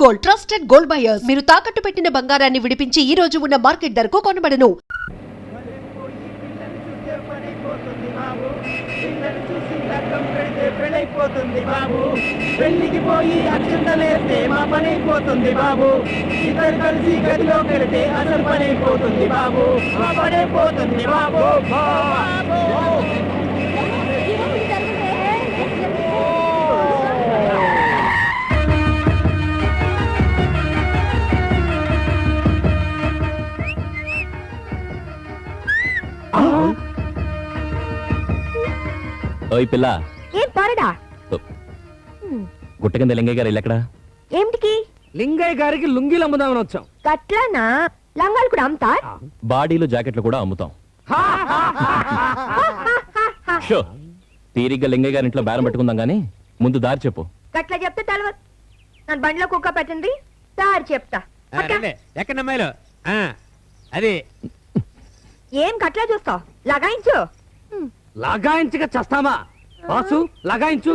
Gold trusted gold buyers. మీరు తాకట్టు పెట్టిన బంగారాన్ని విడిపించి ఈ రోజు ఉన్న మార్కెట్ ధరకు కొనబడను. పెళ్లికి పోయి అక్షంతలేస్తే మా పని అయిపోతుంది బాబు. ఇద్దరు కలిసి గదిలో పెడితే అసలు పని అయిపోతుంది బాబు. మా పని అయిపోతుంది బాబు. ఓయ్ పిల్ల, ఏం పారడా గుట్ట కింద లింగయ్య గారు ఇల్లెక్కడా? ఏమిటికి? లింగయ్య గారికి లుంగీలు అమ్ముదామని వచ్చాం. గట్లనా? లంగాలు కూడా అమ్ముతా? బాడీలు జాకెట్లు కూడా అమ్ముతాం. షో, తీరిగ్గా లింగయ్య గారి ఇంట్లో బేరం పెట్టుకుందాం గానీ ముందు దారి చెప్పు. గట్ల చెప్తే తెలవదు. నన్ను బండిలో కుక్క పెట్టండి, దారి చెప్తా. ఎక్కడ అమ్మాయిలు అది ఏం గట్లా చూస్తావు? లగాయించు. లగాయించక చస్తామా బాసు? లగాయించు.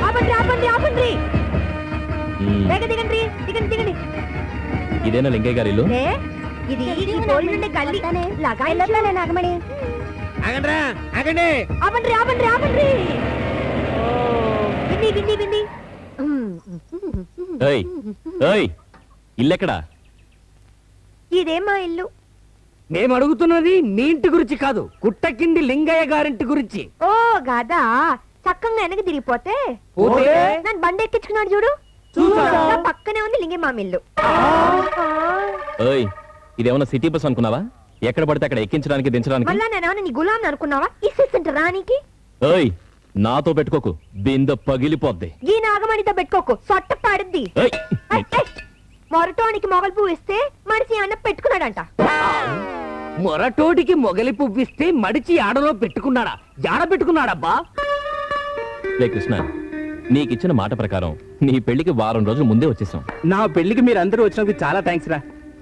ఆపండి ఆపండి ఆపండి. వేగ దిగండి దిగండి దిగండి. ఇదేనా లింగయ్య గారి ఇల్లు? ఇది ఈ గోల్డ్ నుండి కల్లి లగాయించు. నాగమణి ఆగండి ఆగండి. ఆపండి ఆపండి ఆపండి. విండి విండి విండి. ఓయ్ ఓయ్, ఇల్లెక్కడా? ఇదేమా ఇల్లు? మేము అడుగుతున్నది మీ ఇంటి గురించి కాదు, గుట్ట కింది లింగయ్య గారింటి గురించి. ఓ గాదా, చక్కగా వెనక తిరిగిపోతే నన్ను బండి ఎక్కించుకున్నాడు చూడు, నా పక్కనే ఉంది లింగయ్య మామ ఇల్లు. ఓయ్, ఇదేమన్నా సిటీ బస్ అనుకున్నావా? ఎక్కడ పడితే అక్కడ ఎక్కించడానికి దించడానికి. మళ్ళా నేనేమన్నా నీ గులాం అనుకున్నావా? ఇస్సెంట్ రానికి. ఓయ్, నాతో పెట్టుకోకు, బింద పగిలిపోద్ది. ఈ నాగమణితో పెట్టుకోకు, సొట్ట పడుద్ది. మొరటోనికి మొగలు పువ్వు ఇస్తే మనిషి అన్న పెట్టుకున్నాడంట. మొరటోడికి మొగలి పువ్విస్తే మడిచి ఆడలో పెట్టుకున్నాడా? జాడ పెట్టుకున్నాడబ్బా. లే కృష్ణ, నీకిచ్చిన మాట ప్రకారం నీ పెళ్లికి వారం రోజులు ముందే వచ్చేసాం. నా పెళ్లికి మీరు అందరూ వచ్చినందుకు చాలా థ్యాంక్స్ రా.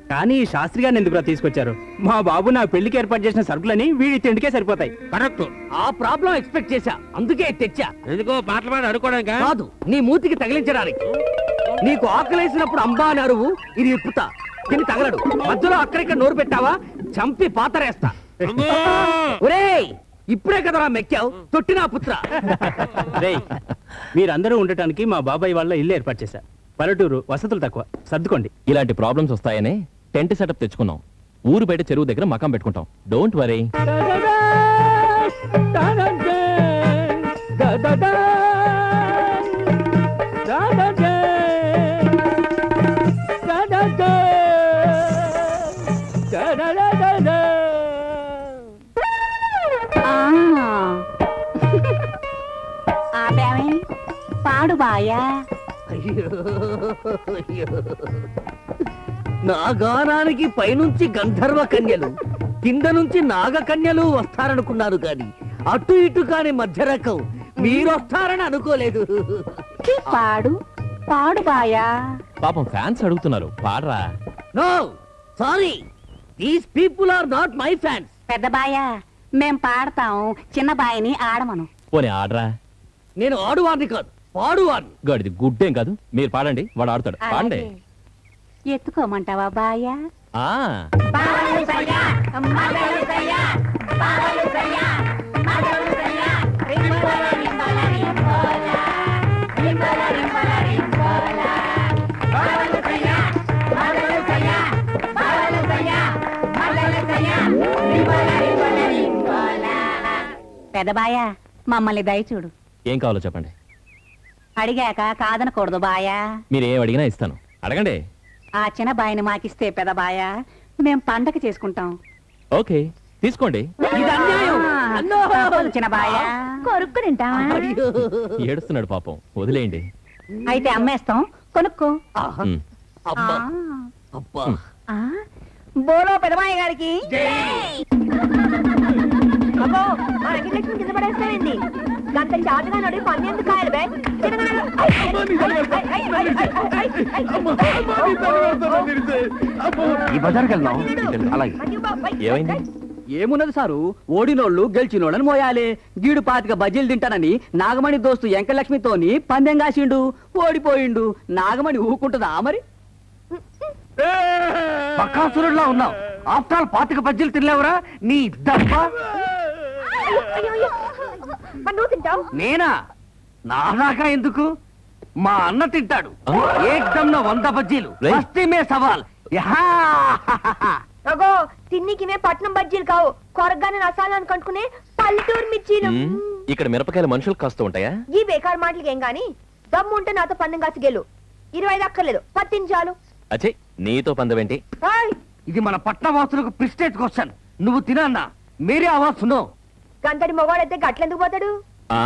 కానీ ఈ శాస్త్రి గారిని ఎందుకు తీసుకొచ్చారు? మా బాబు నా పెళ్లికి ఏర్పాటు చేసిన సరుకులని వీడి తిండికే సరిపోతాయి. కరెక్ట్. ఆ ప్రాబ్లం ఎక్స్పెక్ట్ చేశా, అందుకే తెచ్చా. ఎందుకో పాటలు పాడి అడుకోవడానికి కాదు, నీ మూతికి తగిలించడానికి. నీకు ఆకలేసినప్పుడు అంబా అని అరువు, ఇది ఇప్పుతా తిని తగలడు. మధ్యలో అక్కడిక్కడ నోరు పెట్టావా చంపి పాతరేస్తా. ఒరేయ్, ఇప్పుడే కదరా మెక్కావు, తొట్టినా పుత్ర. రేయ్, మీరందరూ ఉండటానికి మా బాబాయ్ వాళ్ళ ఇల్లు ఏర్పాటు చేశా. పల్లెటూరు, వసతులు తక్కువ, సర్దుకోండి. ఇలాంటి ప్రాబ్లమ్స్ వస్తాయనే టెంట్ సెటప్ తెచ్చుకున్నాం. ఊరు బయట చెరువు దగ్గర మకాం పెట్టుకుంటాం. Don't worry. పాడు బాయా. నా గానానికి పైనుంచి గంధర్వ కన్యలు, కింద నుంచి నాగ కన్యలు వస్తారనుకున్నారు గాని అటు ఇటు కాని మధ్య రకం మీరు వస్తారని అనుకోలేదు. పాడు పాడు బాయా. పాపం ఫ్యాన్స్ అడుగుతున్నారు, పాడరా. No sorry, these people are not my fans. పెద్ద బాయా, మేం పాడతాం, చిన్న బాయిని ఆడమను. పోనీ ఆడరా. నేను ఆడువాడిని కాదు, పాడువాడిని. గడిది గుడ్డేం కాదు, మీరు పాడండి, వాడు ఆడుతాడు. పాడండి. ఎత్తుకోమంటావా బాయా? ఆ పెదబాయా, మమ్మల్ని దయచూడు. ఏం కావాలో చెప్పండి. అడిగాక కాదనకూడదు బాయా. మీరేం అడిగినా ఇస్తాను, అడగండి. ఆ చిన్న బాయిని మాకిస్తే పెదబాయా, మేం పండగ చేసుకుంటాం. ఓకే, తీసుకోండి. ఇది అన్యాయం. చిన్న బాయా, కొరుక్కు తింటావా? ఏడుస్తున్నాడు పాపం, వదిలేయండి. అయితే అమ్మేస్తాం, కొనుక్కో. ఉమ్. అబ్బా అబ్బా. ఆ, బోలో పెదబాయ గారికి. అబ్బో, మా వెంకటలక్ష్మి కింద పడేస్తానండి. గంట చాటుగా నడి 12 కాయలు బే. ఈ బజార్కి వెళ్దాం. అలాగే. ఏమైంది? ఏమున్నది సారు ఓడినోళ్ళు గెలిచినోళ్ళని మోయాలి గీడు పాతిక బజ్జీలు తింటానని నాగమణి దోస్తు వెంకటలక్ష్మితోని పందెం కాసిండు ఓడిపోయిండు నాగమణి ఊకుంటుందా మరి బకాసురుడిలా ఉన్నావు ఆఫ్టర్ ఆల్ పాతిక బజ్జీలు తినలేవరా నీ దప్ప అయ్యో, అయ్యో. మరి నువ్వు తింటావు నేనా నాదాకా ఎందుకు మా అన్న తింటాడు ఏకదమ్ 100 బజ్జీలు రేయ్. మస్తీ మే సవాల్ యహా అగో తిన్నికినే పట్నం బజ్జీలు కావు కొరగానే రసాలను కంటుకునే పల్లెటూరు మిర్చీలు ఇక్కడ మిరపకాయలు మనుషులకు కాస్తూ ఉంటాయా? ఈ బేకార్ మాటలకి ఏం గాని దమ్ము ఉంటే నాతో పందెం కాసి గెలు 25 అక్కర్లేదు 10 చాలు అచ్చే నీతో పందవేంటి? హాయ్ ఇది మన పట్నవాసులకు ప్రిస్టేజ్ క్వశ్చన్ నువ్వు తినన్నా మీరే ఆవాజ్ సునో గంటడి మొగాడైతే గట్లెందుకు పోతాడు ఆ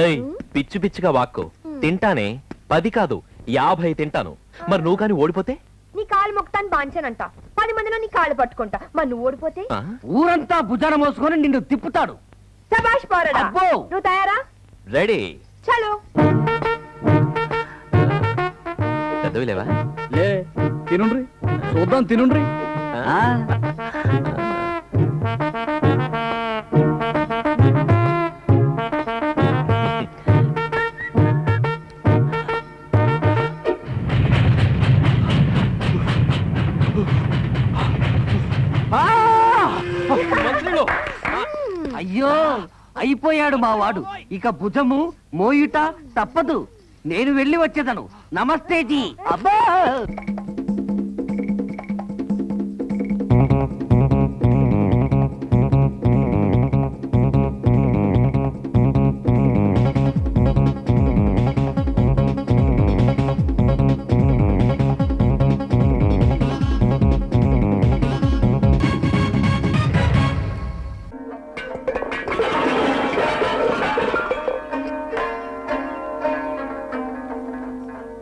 ఏయ్ పిచ్చి పిచ్చిగా వాక్కు తింటానే 10 కాదు 50 తింటాను. మరి నువ్వు కానీ ఓడిపోతే? నీ కాలు మొక్తాను బాంచానంట 10 మందిలో నీ కాళ్ళు పట్టుకుంటా మరి నువ్వు ఓడిపోతే ఆ? ఊరంతా భుజాన మోసుకొని నిన్ను తిప్పుతాడు సబాష్ పోరడా అబ్బో. నువ్వు తయారా రెడీ చలో పెద్దవి లేవా? లే తినుండ్రి చూద్దాం తినుండ్రి ఆ? మంత్రులు! అయ్యో అయిపోయాడు మా వాడు ఇక భుజము మోయుట తప్పదు నేను వెళ్ళి వచ్చేదను నమస్తే జీ అబ్బా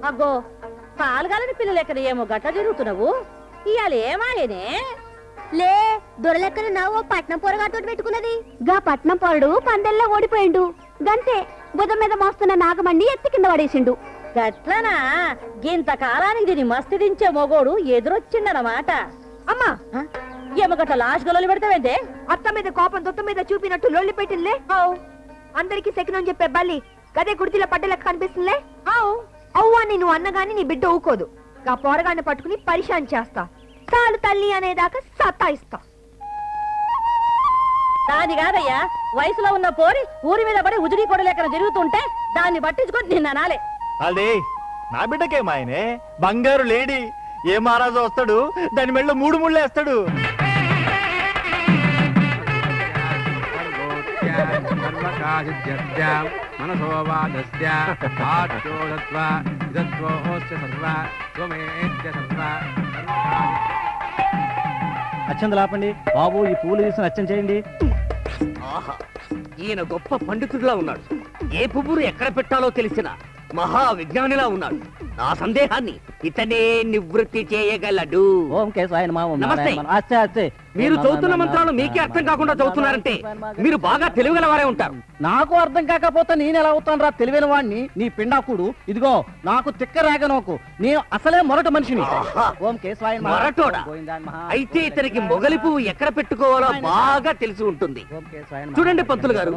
అగ్గో పాలుగాలని పిల్లలు ఎక్కడ ఏమో గట్ల తిరుగుతున్నావు ఇవాళ ఏమాయనే లే దొరలెక్కన నవ్వు పట్నం పొరగాతో పెట్టుకున్నది గా పట్నం పొరడు పందెల్లో ఓడిపోయిండు గంతే బుధం మీద మోస్తున్న నాగమణ్ణి ఎత్తి కింద పడేసిండు గట్లనా గింత కాలానికి దీని మస్తు దించే మొగోడు ఎదురొచ్చిండనమాట అమ్మా ఏమో గట్ల లాస్ట్ గొలలు పెడతావేంటే అత్త మీద కోపం దొత్త మీద చూపినట్టు లొల్లి పెట్టిందిలే అందరికి సెకినం చెప్పే బల్లి గదే కుర్తిలో పడ్డలకు కనిపిస్తుందిలే అవ్వ అని నువ్వు అన్నగాని నీ బిడ్డ ఊకోదు గా పోరగాన్ని పట్టుకుని పరిశాన్ చేస్తా చాలు తల్లి అనేదాకా సత్తాయిస్తా దాని కాదయ్యా వయసులో ఉన్న పోరి ఊరి మీద పడి ఉజిరి కొడలేకన తిరుగుతుంటే దాన్ని పట్టించుకొని నిన్న నాలే అదే నా బిడ్డకేమాయనే బంగారు లేడీ ఏ మహారాజు వస్తాడు దాని మెళ్ళ 3 ముళ్ళు వేస్తాడు అచ్చందులు ఆపండి బాబు ఈ పూలు తీసుకుని అచ్చం చేయండి ఆహా ఈయన గొప్ప పండితుడిలా ఉన్నాడు ఏ పువ్వును ఎక్కడ పెట్టాలో తెలిసిన మహా విజ్ఞానిలా ఉన్నాడు నా సందేహాన్ని ఇతనే నివృత్తి చేయగలడు ఓం కేశవాయ నమః ఓం నమస్తే. నారాయణ నమః. అచ్చే అచ్చే మీరు చదువుతున్న మంత్రాలు మీకే అర్థం కాకుండా చదువుతున్నారంటే మీరు బాగా తెలివిగలవారే ఉంటారు నాకు అర్థం కాకపోతే నేను ఎలా అవుతాను రా తెలివైన వాడిని నీ పిండాకుడు ఇదిగో నాకు తిక్క రాగనోకు నేను అసలే మొరట మనిషిని ఆహా. ఓం కేశవాయ నమః. మొరటోడా? గోవిందాయ నమః. అయితే ఇతనికి మొగలి పువ్వు ఎక్కడ పెట్టుకోవాలో బాగా తెలిసి ఉంటుంది ఓం కేశవాయ నమః. చూడండి పంతులు గారు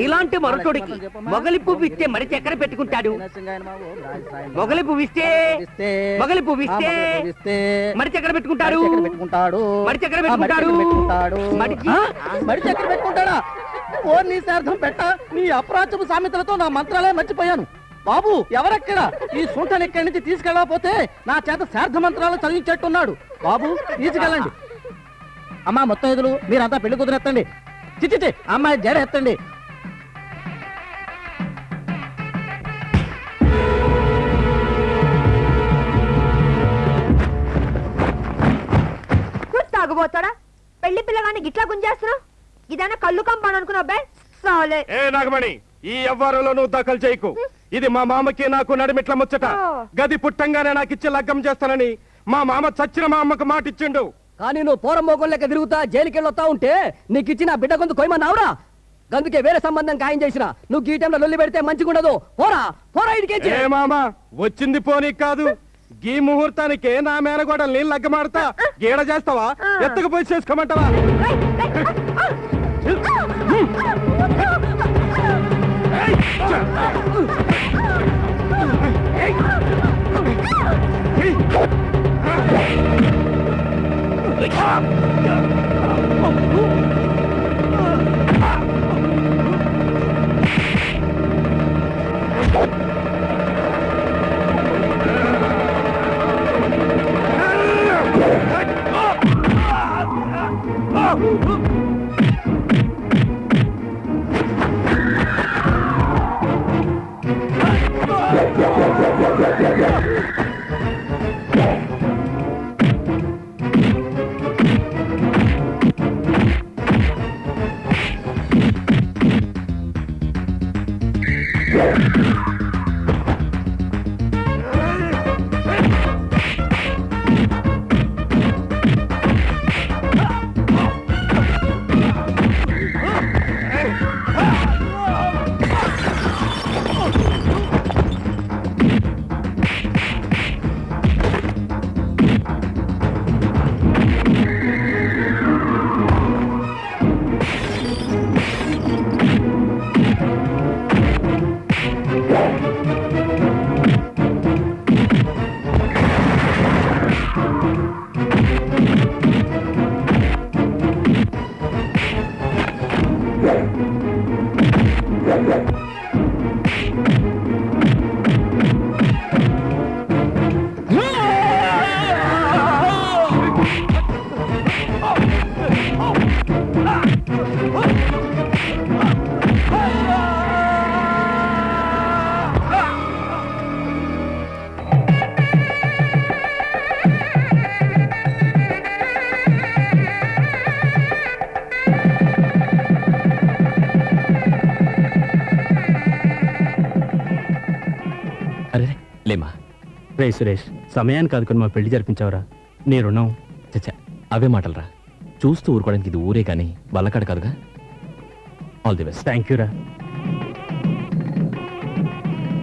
నీలాంటి మొరటోడికి మొగలి పువ్వు ఇస్తే మరిచి ఎక్కడ పెట్టుకుంటాడు నరసింహాయ నమః. ఓం రాజసాయ నమః. మొగలి పువ్వు ఇస్తే మొగలి పువ్వు ఇస్తే మరిచి ఎక్కడ పెట్టుకుంటాడు పెట్టుకుంటాడు మరిచి ఎక్కడ పెట్టుకుంటాడు మడిచి? మడిచి ఎక్కడ పెట్టుకుంటాడా ఓ నీ శార్థం పెట్ట నీ అప్రాచపు సామెతలతో నా మంత్రాలే మర్చిపోయాను బాబు ఎవరెక్కడ ఈ సూటని ఇక్కడి నుంచి తీసుకెళ్ళకపోతే నా చేత శార్థ మంత్రాలు చదివించేట్టున్నాడు బాబు తీసుకెళ్ళండి అమ్మా మొత్తం ఎదులు మీరంతా పెళ్లి కుదిరెత్తండి చిచ్చి అమ్మాయి జడ ఎత్తండి తాగుబోతాడా పెళ్లి పిల్లగాని గిట్లా గుంజేస్తున్నావు ఇదైనా కళ్ళు కంపాను అనుకున్నావు బే సాలే ఏ నాగమణి ఈ వ్యవహారంలో నువ్వు దాఖలు చేయకు ఇది మా మామకి నాకు నడిమిట్ల ముచ్చట గది పుట్టంగానే నాకు ఇచ్చి లగ్గం చేస్తానని మా మామ చచ్చిన మా అమ్మకు మాట ఇచ్చిండు కానీ నువ్వు పోరం మోగం లెక్క తిరుగుతా జైలుకి వెళ్ళొస్తా ఉంటే నీకు ఇచ్చిన బిడ్డ కొంత కొయ్యమన్నావురా గందుకే వేరే సంబంధం ఖాయం చేసిన నువ్వు ఈ టైంలో లొల్లి పెడితే మంచిగుండదు పోరా పోరా ఇడికి ఏ మామ వచ్చింది పోనీ కాదు గీ ముహూర్తానికి నా మేనగోడల్ని లగ్గమాడతా గీడ చేస్తావా ఎత్తుకుపోయి చేసుకోమంటావా అరే లేమా. రే సురేష్, సమయానికి కాదుకొని మా పెళ్లి జరిపించావురా. నీ రుణం. చచ్చా, అవే మాటలరా. చూస్తూ ఊరుకోవడానికి ఇది ఊరే కానీ బల్లకాడ కాదుగా. All the best. Thank you రా.